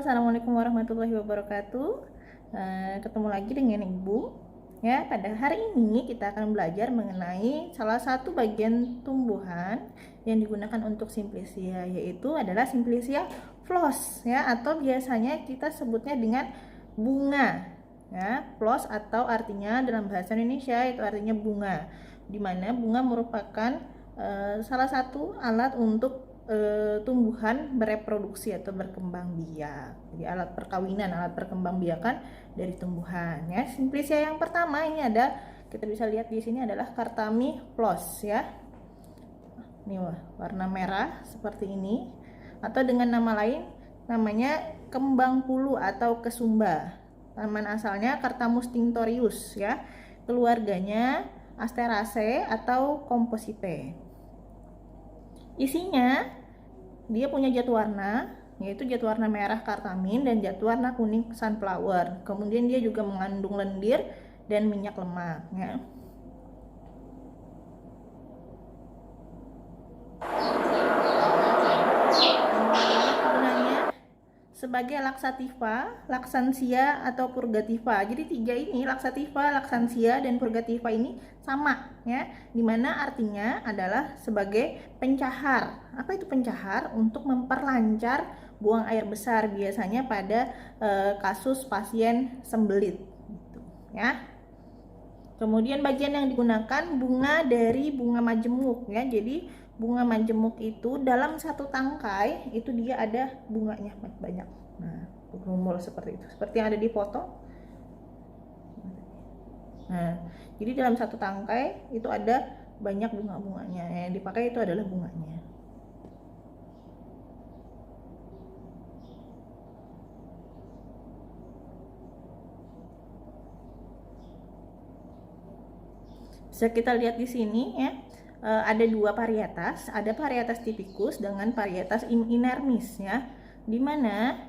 Assalamualaikum warahmatullahi wabarakatuh. Ketemu lagi dengan Ibu. Ya, pada hari ini kita akan belajar mengenai salah satu bagian tumbuhan yang digunakan untuk simplicia, yaitu adalah Simplicia flos, ya, atau biasanya kita sebutnya dengan bunga. Ya, flos atau artinya dalam bahasa Indonesia itu artinya bunga, di mana bunga merupakan salah satu alat untuk tumbuhan bereproduksi atau berkembang biak. Jadi alat perkawinan, alat perkembangbiakan dari tumbuhan. Ya, simplicia yang pertama ini ada, kita bisa lihat di sini adalah Kartami flos, ya. Ini warna merah seperti ini, atau dengan nama lain namanya kembang pulu atau kesumba. Tanaman asalnya Cartamus tinctorius, ya. Keluarganya Asteraceae atau Compositae. Isinya dia punya zat warna, yaitu zat warna merah kartamin dan zat warna kuning sunflower. Kemudian dia juga mengandung lendir dan minyak lemak, ya. Gunanya sebagai laksativa, laksansia atau purgativa. Jadi tiga ini, laksativa, laksansia dan purgativa ini sama, ya. Dimana artinya adalah sebagai pencahar. Apa itu pencahar? Untuk memperlancar buang air besar, biasanya pada kasus pasien sembelit, gitu, ya. Kemudian bagian yang digunakan bunga dari bunga majemuk, ya. Jadi bunga majemuk itu dalam satu tangkai itu dia ada bunganya banyak. Nah, bergumul seperti itu, seperti yang ada di foto. Nah, jadi dalam satu tangkai itu ada banyak bunga-bunganya. Yang dipakai itu adalah bunganya. Bisa kita lihat di sini, ya. Ada dua varietas, ada varietas typicus dengan varietas inermis, ya. Dimana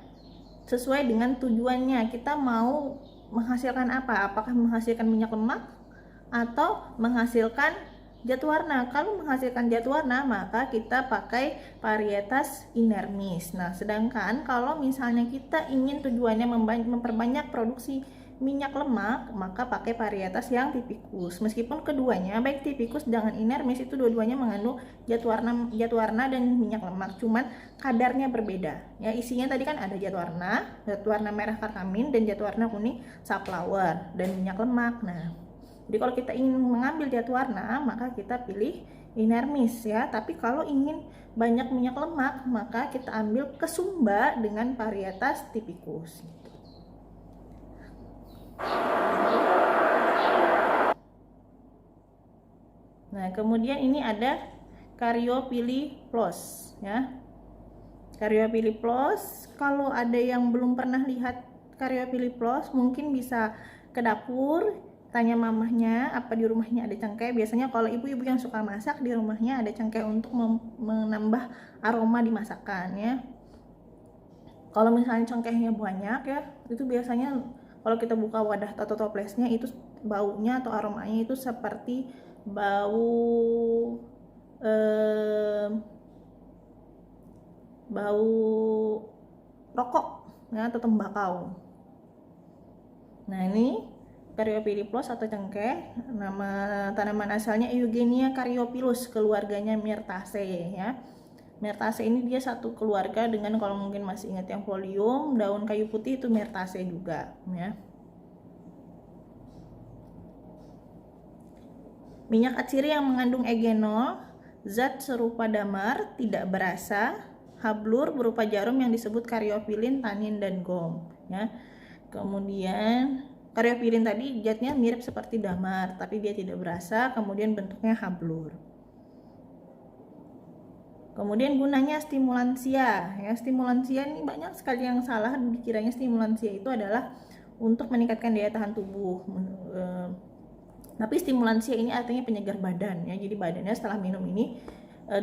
sesuai dengan tujuannya, kita mau menghasilkan apa? Apakah menghasilkan minyak lemak atau menghasilkan zat warna? Kalau menghasilkan zat warna, maka kita pakai varietas inermis. Nah, sedangkan kalau misalnya kita ingin tujuannya memperbanyak produksi minyak lemak, maka pakai varietas yang tipicus. Meskipun keduanya, baik tipicus dengan inermis, itu dua-duanya mengandung zat warna dan minyak lemak, cuman kadarnya berbeda. Ya, isinya tadi kan ada zat warna merah kartamin dan zat warna kuning sunflower dan minyak lemak. Nah, jadi kalau kita ingin mengambil zat warna, maka kita pilih inermis, ya. Tapi kalau ingin banyak minyak lemak, maka kita ambil kesumba dengan varietas tipicus. Nah, kemudian ini ada Caryophylliplos, ya. Caryophylliplos, kalau ada yang belum pernah lihat Caryophylliplos, mungkin bisa ke dapur, tanya mamahnya apa di rumahnya ada cengkeh. Biasanya kalau ibu-ibu yang suka masak, di rumahnya ada cengkeh untuk menambah aroma di masakan, ya. Kalau misalnya cengkehnya banyak, ya, itu biasanya kalau kita buka wadah atau toplesnya, itu baunya atau aromanya itu seperti bau rokok, ya, atau tembakau. Nah, ini Caryophylliplos atau cengkeh, nama tanaman asalnya Eugenia caryophyllus, keluarganya Myrtaceae, ya. Myrtaceae ini dia satu keluarga dengan, kalau mungkin masih ingat yang folium, daun kayu putih, itu Myrtaceae juga, ya. Minyak atsiri yang mengandung eugenol, zat serupa damar, tidak berasa, hablur berupa jarum yang disebut karyophyllin, tanin, dan gom, ya. Kemudian karyophyllin tadi zatnya mirip seperti damar, tapi dia tidak berasa, kemudian bentuknya hablur. Kemudian gunanya stimulansia, ya. Stimulansia ini banyak sekali yang salah, dikiranya stimulansia itu adalah untuk meningkatkan daya tahan tubuh. Tapi stimulansia ini artinya penyegar badan, ya. Jadi badannya setelah minum ini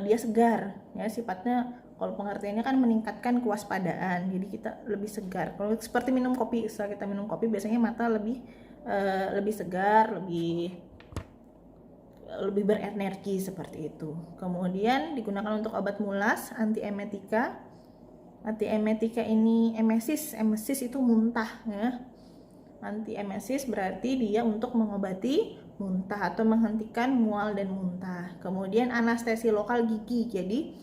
dia segar, ya. Sifatnya kalau pengertiannya kan meningkatkan kewaspadaan, jadi kita lebih segar. Kalau seperti minum kopi, setelah kita minum kopi biasanya mata lebih segar, lebih berenergi seperti itu. Kemudian digunakan untuk obat mulas, antiemetika, Antiemetika ini emesis itu muntah ya. Antiemesis berarti dia untuk mengobati muntah atau menghentikan mual dan muntah. Kemudian anestesi lokal gigi, jadi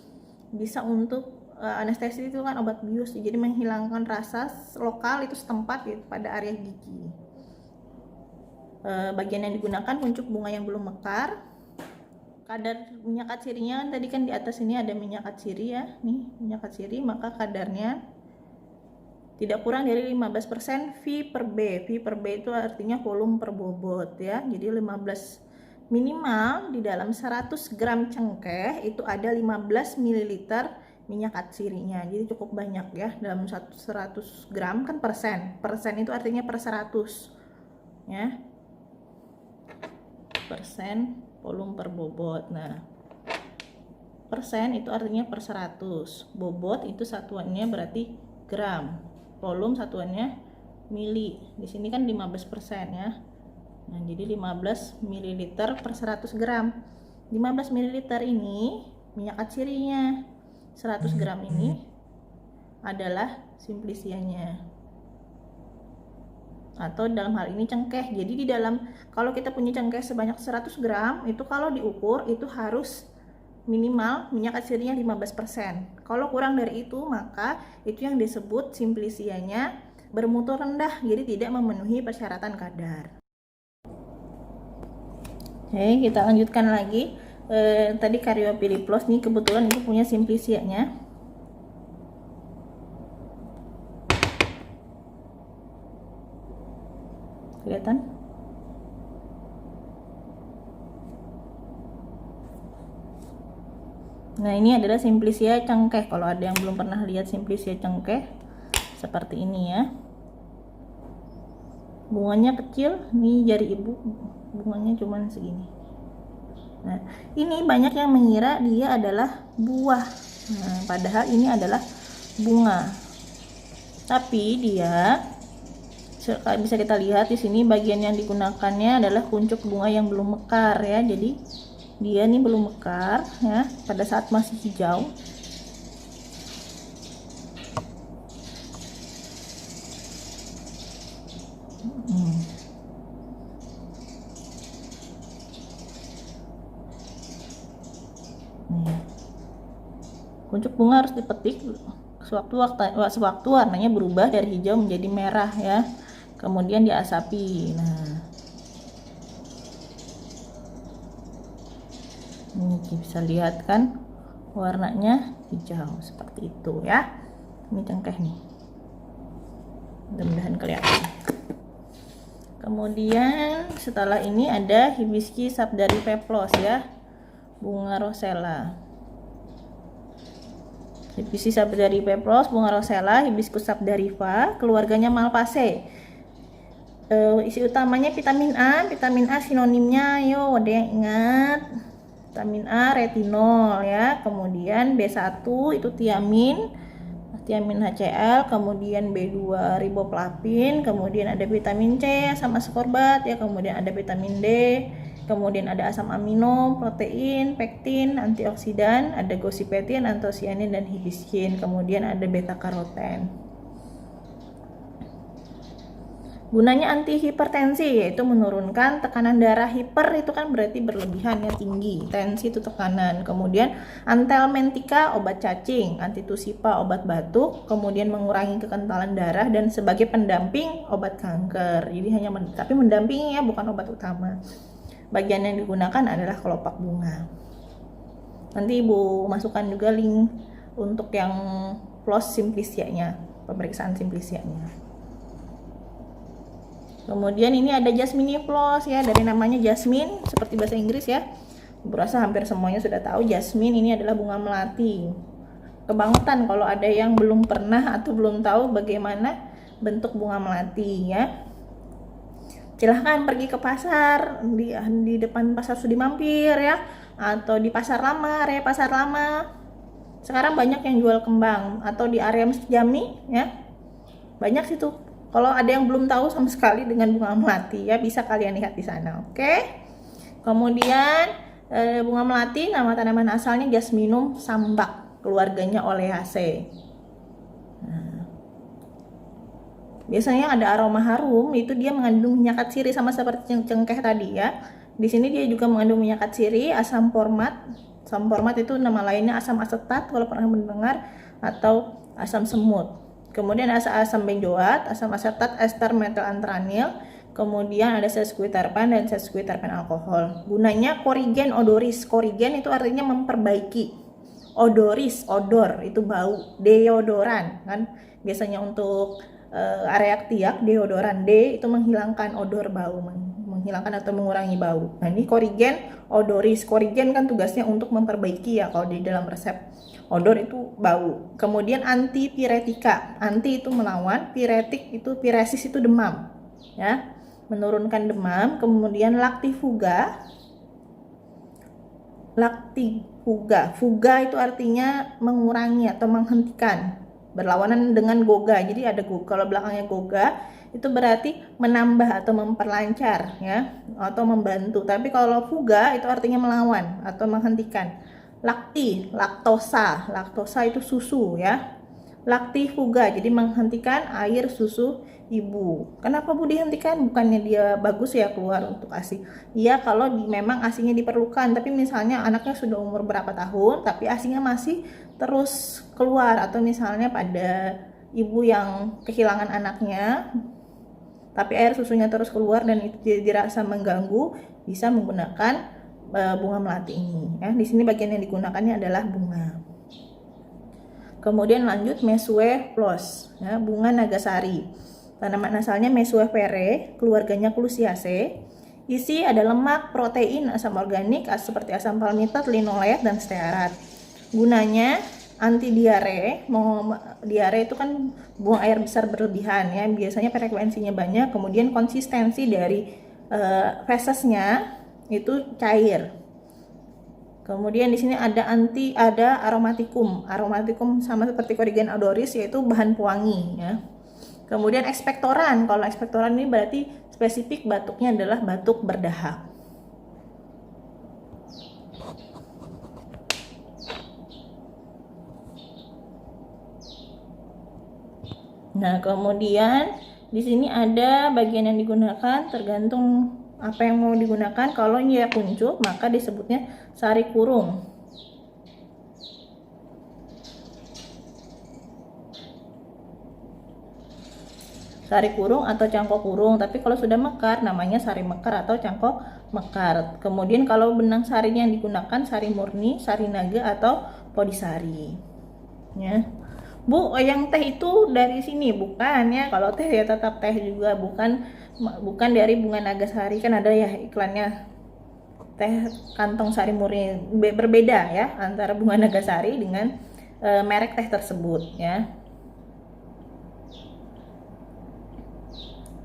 bisa untuk anestesi itu kan obat bius, jadi menghilangkan rasa lokal itu setempat gitu, pada area gigi. Bagian yang digunakan kuncup bunga yang belum mekar. Kadar minyak atsirinya tadi kan di atas ini ada minyak atsiri ya, nih minyak atsiri, maka kadarnya tidak kurang dari 15% V per B. V per B itu artinya volume per bobot ya. Jadi 15 minimal di dalam 100 gram cengkeh itu ada 15 ml minyak atsirinya. Jadi cukup banyak ya. Dalam 100 gram kan persen. Persen itu artinya per 100 ya. Persen volume per bobot. Nah, persen itu artinya per 100. Bobot itu satuannya berarti gram. Volume satuannya mili. Di sini kan 15% ya. Nah, jadi 15 ml per 100 gram. 15 ml ini minyak atsirinya. 100 gram ini adalah simplicianya. Atau dalam hal ini cengkeh. Jadi di dalam, kalau kita punya cengkeh sebanyak 100 gram, itu kalau diukur itu harus minimal minyak atsirinya 15%. Kalau kurang dari itu, maka itu yang disebut simplicianya bermutu rendah, jadi tidak memenuhi persyaratan kadar. Oke, kita lanjutkan lagi. Tadi Caryophylliplos nih kebetulan itu punya simplicianya. Kelihatan? Nah, ini adalah simplicia cengkeh. Kalau ada yang belum pernah lihat simplicia cengkeh, seperti ini ya. Bunganya kecil, ini jari ibu bunganya cuman segini. Nah, ini banyak yang mengira dia adalah buah. Nah, padahal ini adalah bunga. Tapi dia bisa kita lihat di sini bagian yang digunakannya adalah kuncup bunga yang belum mekar ya. Jadi dia ini belum mekar ya pada saat masih hijau. Kuncup bunga harus dipetik sewaktu warnanya berubah dari hijau menjadi merah ya. Kemudian diasapi. Nah, ini bisa lihat kan warnanya hijau seperti itu ya. Ini cengkeh nih, mudah-mudahan kelihatan. Kemudian setelah ini ada Hibiscus sabdariflops ya, bunga rosella. Hibiscus sabdariflops, bunga rosella, Hibiscus sabdarifa, keluarganya Malvaceae. Isi utamanya vitamin A. Vitamin A sinonimnya, ayo ada yang ingat? Vitamin A retinol ya. Kemudian B1 itu tiamin HCl, kemudian B2 riboflavin, kemudian ada vitamin C sama ascorbat ya, kemudian ada vitamin D, kemudian ada asam amino, protein, pektin, antioksidan, ada gosipetin, antosianin dan hibiskin, kemudian ada beta karoten. Gunanya anti hipertensi, yaitu menurunkan tekanan darah. Hiper itu kan berarti berlebihan ya, tinggi. Tensi itu tekanan. Kemudian antelmentika obat cacing, antitusipa obat batuk, kemudian mengurangi kekentalan darah dan sebagai pendamping obat kanker. Jadi hanya tapi mendampingi ya, bukan obat utama. Bagian yang digunakan adalah kelopak bunga. Nanti Ibu masukkan juga link untuk yang PLOS simplicianya, pemeriksaan simplicianya. Kemudian ini ada Jasminiflos ya, dari namanya jasmin seperti bahasa Inggris ya. Berasa hampir semuanya sudah tahu jasmin ini adalah bunga melati. Kebangetan kalau ada yang belum pernah atau belum tahu bagaimana bentuk bunga melati ya. Silahkan pergi ke pasar, di depan pasar Sudi Mampir ya, atau di pasar lama, area pasar lama. Sekarang banyak yang jual kembang, atau di area Masjid Jami ya. Banyak situ. Kalau ada yang belum tahu sama sekali dengan bunga melati ya, bisa kalian lihat di sana. Oke. Kemudian bunga melati nama tanaman asalnya Jasminum sambac, keluarganya Oleaceae. Biasanya ada aroma harum, itu dia mengandung minyak katsiri sama seperti cengkeh tadi ya. Di sini dia juga mengandung minyak katsiri, asam format. Asam format itu nama lainnya asam asetat kalau pernah mendengar, atau asam semut. Kemudian ada asam benzoat, asam asetat, ester metilantranil. Kemudian ada sesquiterpen dan sesquiterpen alkohol. Gunanya korigen odoris. Korigen itu artinya memperbaiki. Odoris, odor, itu bau. Deodoran kan biasanya untuk area tiak, deodoran. D itu menghilangkan odor bau, menghilangkan atau mengurangi bau. Nah ini korigen odoris. Korigen kan tugasnya untuk memperbaiki ya kalau di dalam resep. Odor itu bau. Kemudian antipiretika. Anti itu melawan, piretik itu piresis itu demam ya, menurunkan demam. Kemudian laktifuga. Fuga itu artinya mengurangi atau menghentikan, berlawanan dengan goga. Jadi ada goga, kalau belakangnya goga itu berarti menambah atau memperlancar ya, atau membantu. Tapi kalau fuga itu artinya melawan atau menghentikan. Laktosa itu susu ya. Laktifuga jadi menghentikan air susu ibu. Kenapa Bu dihentikan? Bukannya dia bagus ya keluar untuk ASI? Iya kalau memang ASInya diperlukan, tapi misalnya anaknya sudah umur berapa tahun tapi ASInya masih terus keluar, atau misalnya pada ibu yang kehilangan anaknya tapi air susunya terus keluar dan itu dirasa mengganggu, bisa menggunakan bunga melati ini ya. Di sini bagian yang digunakannya adalah bunga. Kemudian lanjut Mesue plus ya, bunga nagasari. Tanaman asalnya Mesue vere, keluarganya Clusiaceae. Isi ada lemak, protein, asam organik seperti asam palmitat, linoleat, dan stearat. Gunanya anti diare. Diare itu kan buang air besar berlebihan ya, biasanya frekuensinya banyak. Kemudian konsistensi dari fesesnya itu cair. Kemudian di sini ada aromatikum. Aromatikum sama seperti korigen odoris, yaitu bahan pewangi ya. Kemudian ekspektoran. Kalau ekspektoran ini berarti spesifik batuknya adalah batuk berdahak. Nah, kemudian di sini ada bagian yang digunakan tergantung apa yang mau digunakan. Kalau ya kuncup maka disebutnya sari kurung. Sari kurung atau cangkok kurung, tapi kalau sudah mekar namanya sari mekar atau cangkok mekar. Kemudian kalau benang sarinya yang digunakan sari murni, sari naga, atau podisari ya. Bu, yang teh itu dari sini bukan ya? Kalau teh ya tetap teh juga, bukan dari bunga nagasari. Kan ada ya iklannya teh kantong sari murni, berbeda ya antara bunga nagasari dengan merek teh tersebut ya.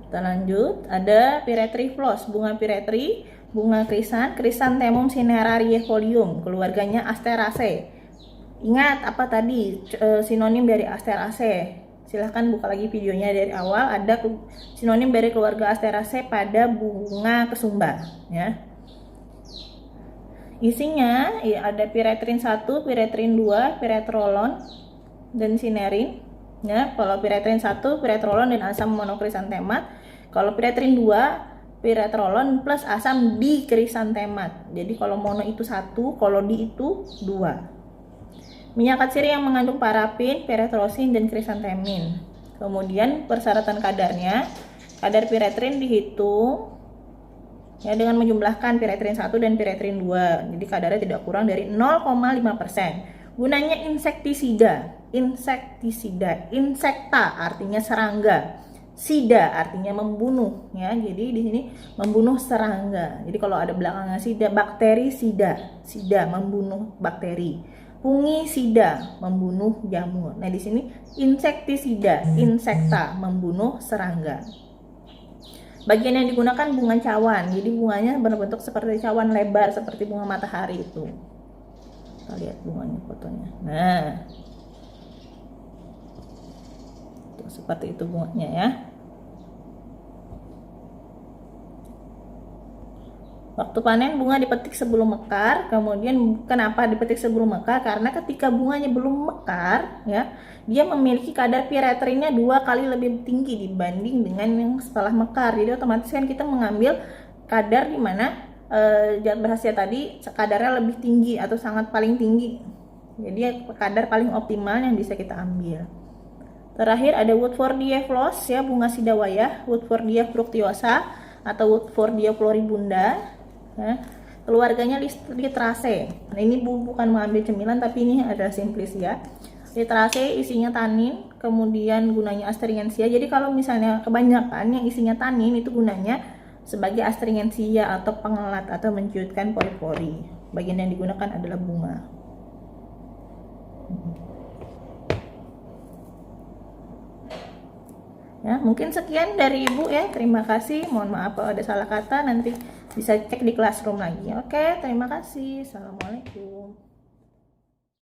Kita lanjut, ada Pyretri flos, bunga Pyretri, bunga krisan, Chrysanthemum cinerariae folium, keluarganya Asteraceae. Ingat apa tadi sinonim dari Asteraceae? Silahkan buka lagi videonya dari awal, ada sinonim dari keluarga Asteraceae pada bunga kesumba ya. Isinya ya, ada piretrin 1, piretrin 2, piretrolon, dan sinerin ya. Kalau piretrin 1, piretrolon dan asam monokrisantemat. Kalau piretrin 2, piretrolon plus asam dikrisantemat. Jadi kalau mono itu 1, kalau di itu 2. Minyak katsiri yang mengandung parafin, piretrosin, dan krisantemin. Kemudian persyaratan kadarnya, kadar piretrin dihitung ya dengan menjumlahkan piretrin 1 dan piretrin 2. Jadi kadarnya tidak kurang dari 0,5%. Gunanya insektisida. Insekta artinya serangga. Sida artinya membunuh ya. Jadi di sini membunuh serangga. Jadi kalau ada belakangnya sida, bakteri sida membunuh bakteri. Fungisida membunuh jamur. Nah, di sini insektisida, insekta membunuh serangga. Bagian yang digunakan bunga cawan. Jadi bunganya berbentuk seperti cawan lebar seperti bunga matahari itu. Kita lihat bunganya fotonya. Nah, seperti itu bunganya ya. Waktu panen bunga dipetik sebelum mekar. Kemudian kenapa dipetik sebelum mekar? Karena ketika bunganya belum mekar, ya, dia memiliki kadar piretrinnya 2 kali lebih tinggi dibanding dengan yang setelah mekar. Jadi otomatis kan kita mengambil kadar di mana zat berkhasiat tadi kadarnya lebih tinggi atau sangat paling tinggi. Jadi kadar paling optimal yang bisa kita ambil. Terakhir ada Woodfordia flos, ya, bunga sidawayah, Woodfordia fructuosa atau Woodfordia floribunda. Ya, keluarganya Literaceae. Nah, ini bukan mengambil cemilan tapi ini ada Simplicia. Literaceae isinya tanin, kemudian gunanya astringensia. Jadi kalau misalnya kebanyakan yang isinya tanin itu gunanya sebagai astringensia atau pengelat atau menciutkan pori-pori. Bagian yang digunakan adalah bunga. Ya, mungkin sekian dari Ibu, ya. Terima kasih. Mohon maaf kalau ada salah kata, nanti bisa cek di classroom lagi. Oke, terima kasih. Assalamualaikum.